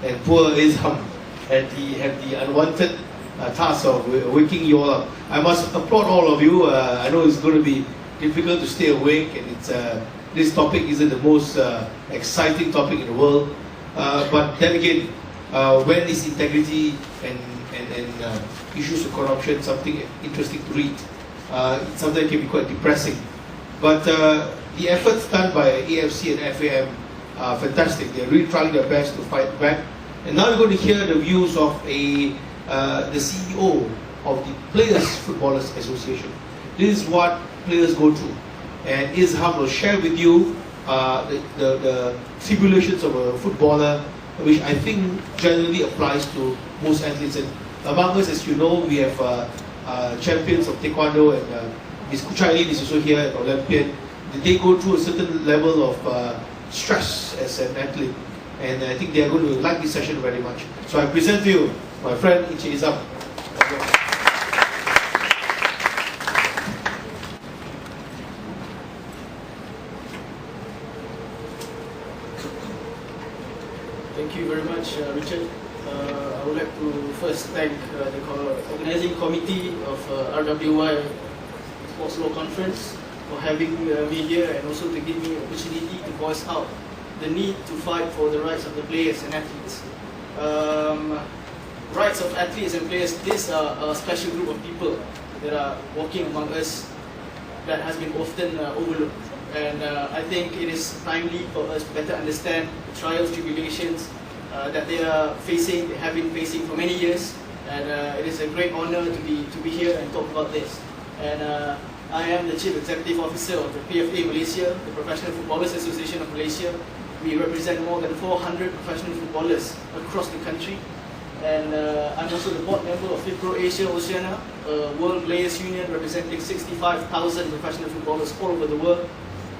and poor Izham had the unwanted task of waking you all up. I must applaud all of you. I know it's going to be difficult to stay awake, and this topic isn't the most exciting topic in the world. But then again, when is integrity and issues of corruption something interesting to read? Sometimes it can be quite depressing. But the efforts done by AFC and FAM are fantastic. They're really trying their best to fight back. And now you're going to hear the views of the CEO of the Players Footballers Association. This is what players go through. And Izham will share with you the tribulations of a footballer, which I think generally applies to most athletes. And among us, as you know, we have champions of Taekwondo, and Ms. Kuchaili is also here, an Olympian. They go through a certain level of stress as an athlete. And I think they are going to like this session very much. So I present to you my friend Izham. Thank you very much, Richard. I would like to first thank the organizing committee of RWY Sports Law Conference for having me here, and also to give me an opportunity to voice out the need to fight for the rights of the players and athletes. Rights of athletes and players, this are a special group of people that are walking among us that has been often overlooked. And I think it is timely for us to better understand the trials, tribulations that they are facing, they have been facing for many years. And it is a great honor to be here and talk about this. And I am the Chief Executive Officer of the PFA Malaysia, the Professional Footballers Association of Malaysia. We represent more than 400 professional footballers across the country. And I'm also the board member of FIFPro Asia Oceania, a World Players Union representing 65,000 professional footballers all over the world.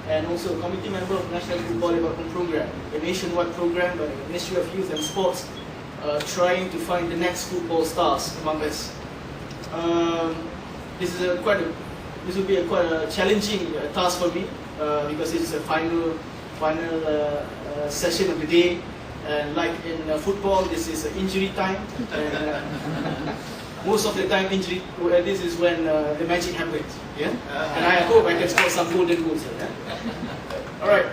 And also a committee member of National Football Development Program, a nationwide program by the Ministry of Youth and Sports, trying to find the next football stars among us. This will be quite a challenging task for me because it is a final session of the day. And like in football, this is injury time. And, most of the time, this is when the magic happens. Yeah? And I hope I can score some golden goals. Yeah? All right.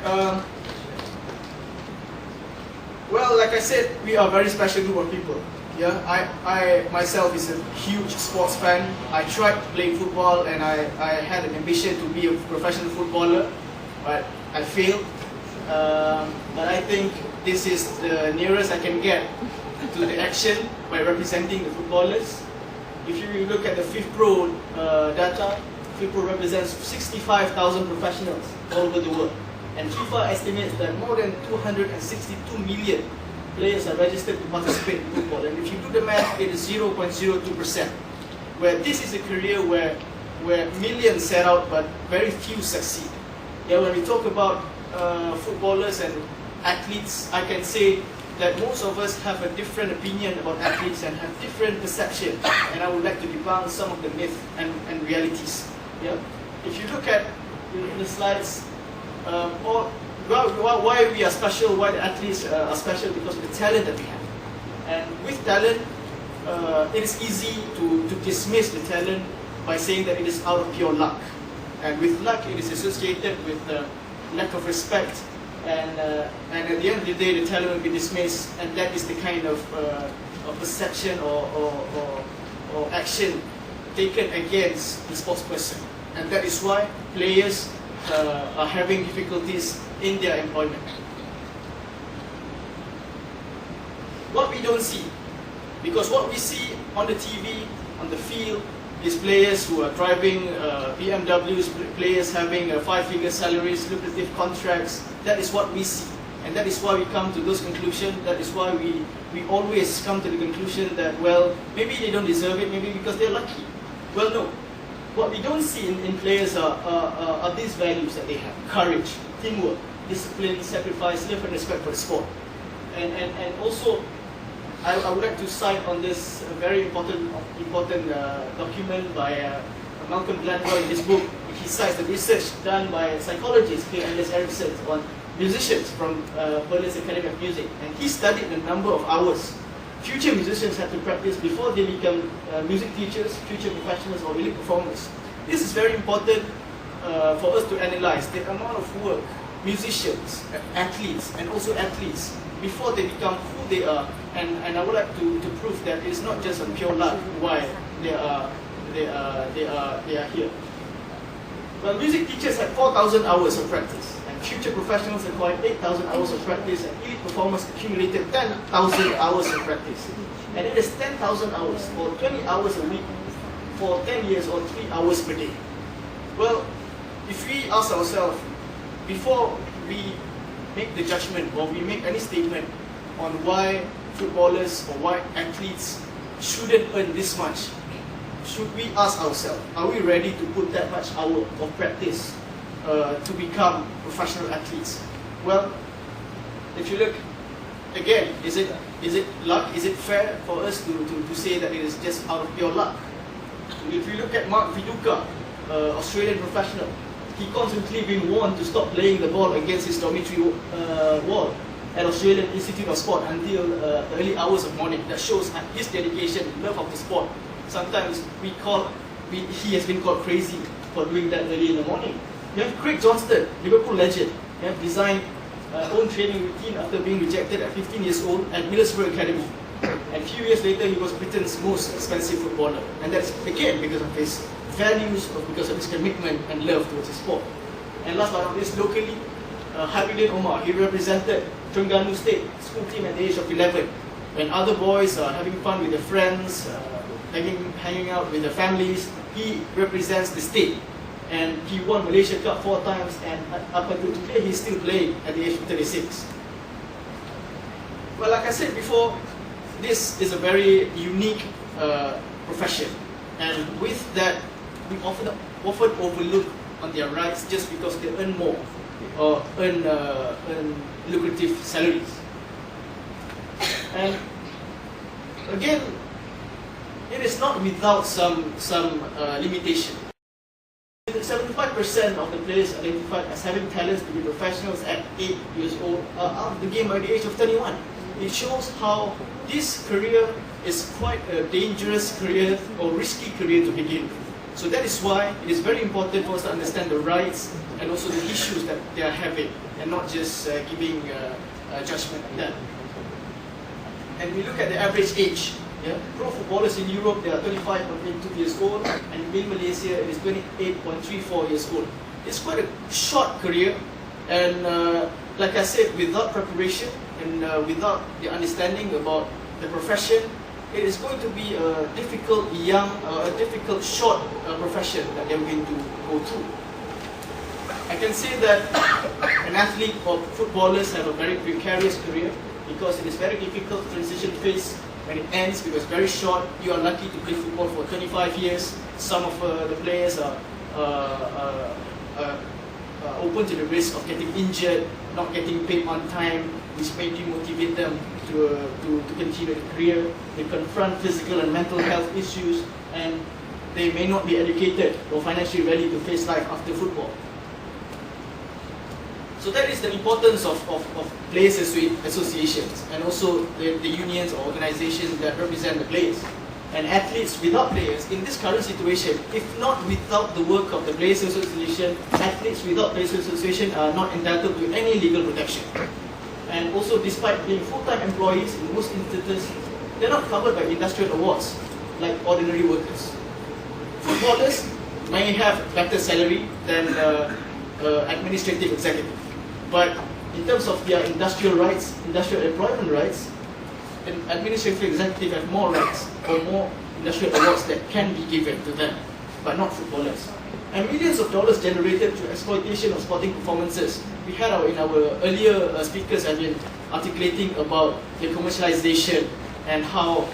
Well, like I said, we are a very special group of people. Yeah, I myself is a huge sports fan. I tried playing football, and I had an ambition to be a professional footballer, but I failed. But I think this is the nearest I can get to the action by representing the footballers. If you look at the FIFPro data, FIFPro represents 65,000 professionals all over the world. And FIFA estimates that more than 262 million players are registered to participate in football. And if you do the math, it is 0.02%. Where this is a career where millions set out, but very few succeed. Yeah, when we talk about footballers and athletes, I can say that most of us have a different opinion about athletes and have different perception, and I would like to debunk some of the myths and realities. Yeah? If you look at the slides, why we are special, why the athletes are special, because of the talent that we have. And with talent, it is easy to dismiss the talent by saying that it is out of pure luck. And with luck, it is associated with lack of respect, and at the end of the day, the talent will be dismissed, and that is the kind of perception or action taken against the sports person. And that is why players are having difficulties in their employment. What we don't see, because what we see on the TV, on the field, is players who are driving BMWs, players having 5-figure salaries, lucrative contracts. That is what we see. And that is why we come to those conclusions. That is why we always come to the conclusion that, well, maybe they don't deserve it, maybe because they're lucky. Well, no. What we don't see in players are these values that they have: courage, teamwork, discipline, sacrifice, love and respect for the sport. And also, I would like to cite on this very important document by Malcolm Gladwell in his book. He cites the research done by psychologist KLRCA on musicians from Berlin's Academy of Music, and he studied a number of hours. Future musicians have to practice before they become music teachers, future professionals, or elite performers. This is very important for us to analyze the amount of work musicians, athletes, and also athletes before they become who they are. And I would like to prove that it's not just a pure luck why they are here. Well, music teachers have 4,000 hours of practice, and future professionals acquire 8,000 hours of practice, and elite performers accumulated 10,000 hours of practice. And it is 10,000 hours, or 20 hours a week, for 10 years, or 3 hours per day. Well, if we ask ourselves, before we make the judgment, or we make any statement on why footballers or why athletes shouldn't earn this much, should we ask ourselves, are we ready to put that much hour of practice to become professional athletes? Well, if you look, again, is it luck? Is it fair for us to say that it is just out of pure luck? If you look at Mark Viduka, Australian professional, he constantly been warned to stop playing the ball against his dormitory wall at Australian Institute of Sport until the early hours of morning. That shows his dedication, love of the sport. Sometimes he has been called crazy for doing that early in the morning. You have Craig Johnston, Liverpool legend. He has designed own training routine after being rejected at 15 years old at Middlesbrough Academy. And a few years later, he was Britain's most expensive footballer. And that's again because of his values, or because of his commitment and love towards his sport. And last but not least, locally, Haider Omar, he represented Terengganu State school team at the age of 11. When other boys are having fun with their friends, hanging out with their families, he represents the state. And he won Malaysia Cup 4 times, and up until today, he's still playing at the age of 36. Well, like I said before, this is a very unique profession. And with that, we often overlook on their rights just because they earn more or earn lucrative salaries. And again, it is not without some limitation. 75% of the players identified as having talents to be professionals at 8 years old are out of the game by the age of 31. It shows how this career is quite a dangerous career or risky career to begin with. So that is why it is very important for us to understand the rights and also the issues that they are having, and not just giving judgment on that. And we look at the average age. Yeah? Pro footballers in Europe, they are 25.82 years old, and in Malaysia it is 28.34 years old. It's quite a short career, and like I said, without preparation and without the understanding about the profession, it is going to be a difficult short profession that they're going to go through. I can say that an athlete or footballers have a very precarious career because it is very difficult to transition phase when it ends, because very short. You are lucky to play football for 25 years. Some of the players are open to the risk of getting injured, not getting paid on time, which may demotivate them to continue the career. They confront physical and mental health issues, and they may not be educated or financially ready to face life after football. So that is the importance of players associations, and also the unions or organizations that represent the players. And athletes without players, in this current situation, if not without the work of the Players Association, athletes without Players Association are not entitled to any legal protection. And also, despite being full-time employees, in most instances, they're not covered by industrial awards like ordinary workers. Footballers may have better salary than administrative executive, but in terms of their industrial rights, industrial employment rights, an administrative executive have more rights or more industrial awards that can be given to them, but not footballers. And millions of dollars generated through exploitation of sporting performances. We had in our earlier speakers have been articulating about the commercialization and how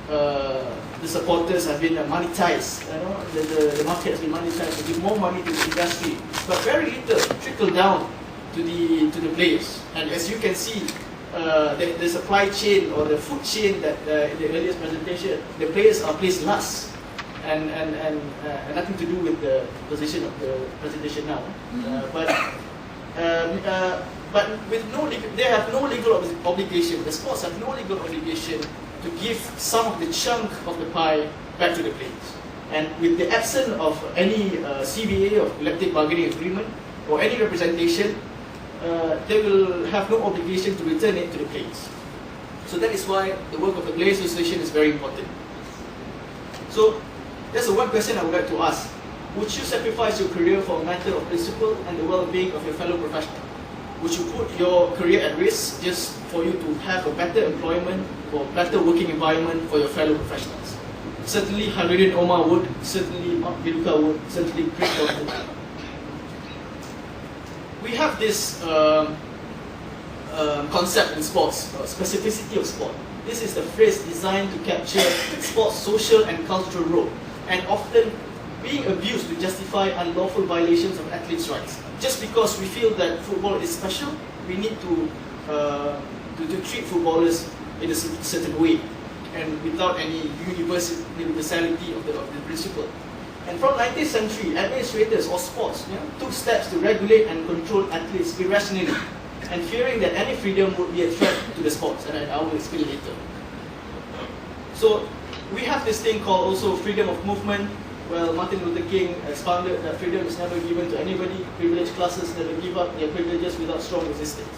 the supporters have been monetized. The market has been monetized to give more money to the industry, but very little trickle down to the players. And as you can see, the supply chain or the food chain that in the earliest presentation, the players are placed last, and nothing to do with the position of the presentation now. But but with they have no legal obligation. The sports have no legal obligation to give some of the chunk of the pie back to the players. And with the absence of any CBA or collective bargaining agreement or any representation, they will have no obligation to return it to the players. So that is why the work of the Players Association is very important. So there's one question I would like to ask. Would you sacrifice your career for a matter of principle and the well-being of your fellow professional? Would you put your career at risk just for you to have a better employment or better working environment for your fellow professionals? Certainly Haider Omar would, certainly Mark Viluka would, certainly Chris would. We have this concept in sports, specificity of sport. This is the phrase designed to capture sports' social and cultural role, and often being abused to justify unlawful violations of athletes' rights. Just because we feel that football is special, we need to treat footballers in a certain way, and without any universality of the principle. And from 19th century, administrators or sports took steps to regulate and control athletes irrationally, and fearing that any freedom would be a threat to the sports, and I will explain later. So we have this thing called also freedom of movement. Well, Martin Luther King expounded that freedom is never given to anybody. Privileged classes never give up their privileges without strong resistance.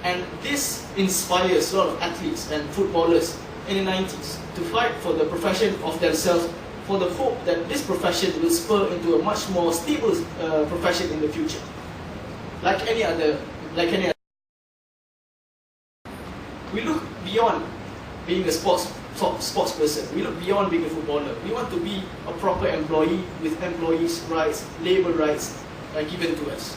And this inspires a lot of athletes and footballers in the 90s to fight for the profession of themselves, for the hope that this profession will spur into a much more stable profession in the future. Like any other. We look beyond being a sports person. We look beyond being a footballer. We want to be a proper employee with employees' rights, labor rights given to us.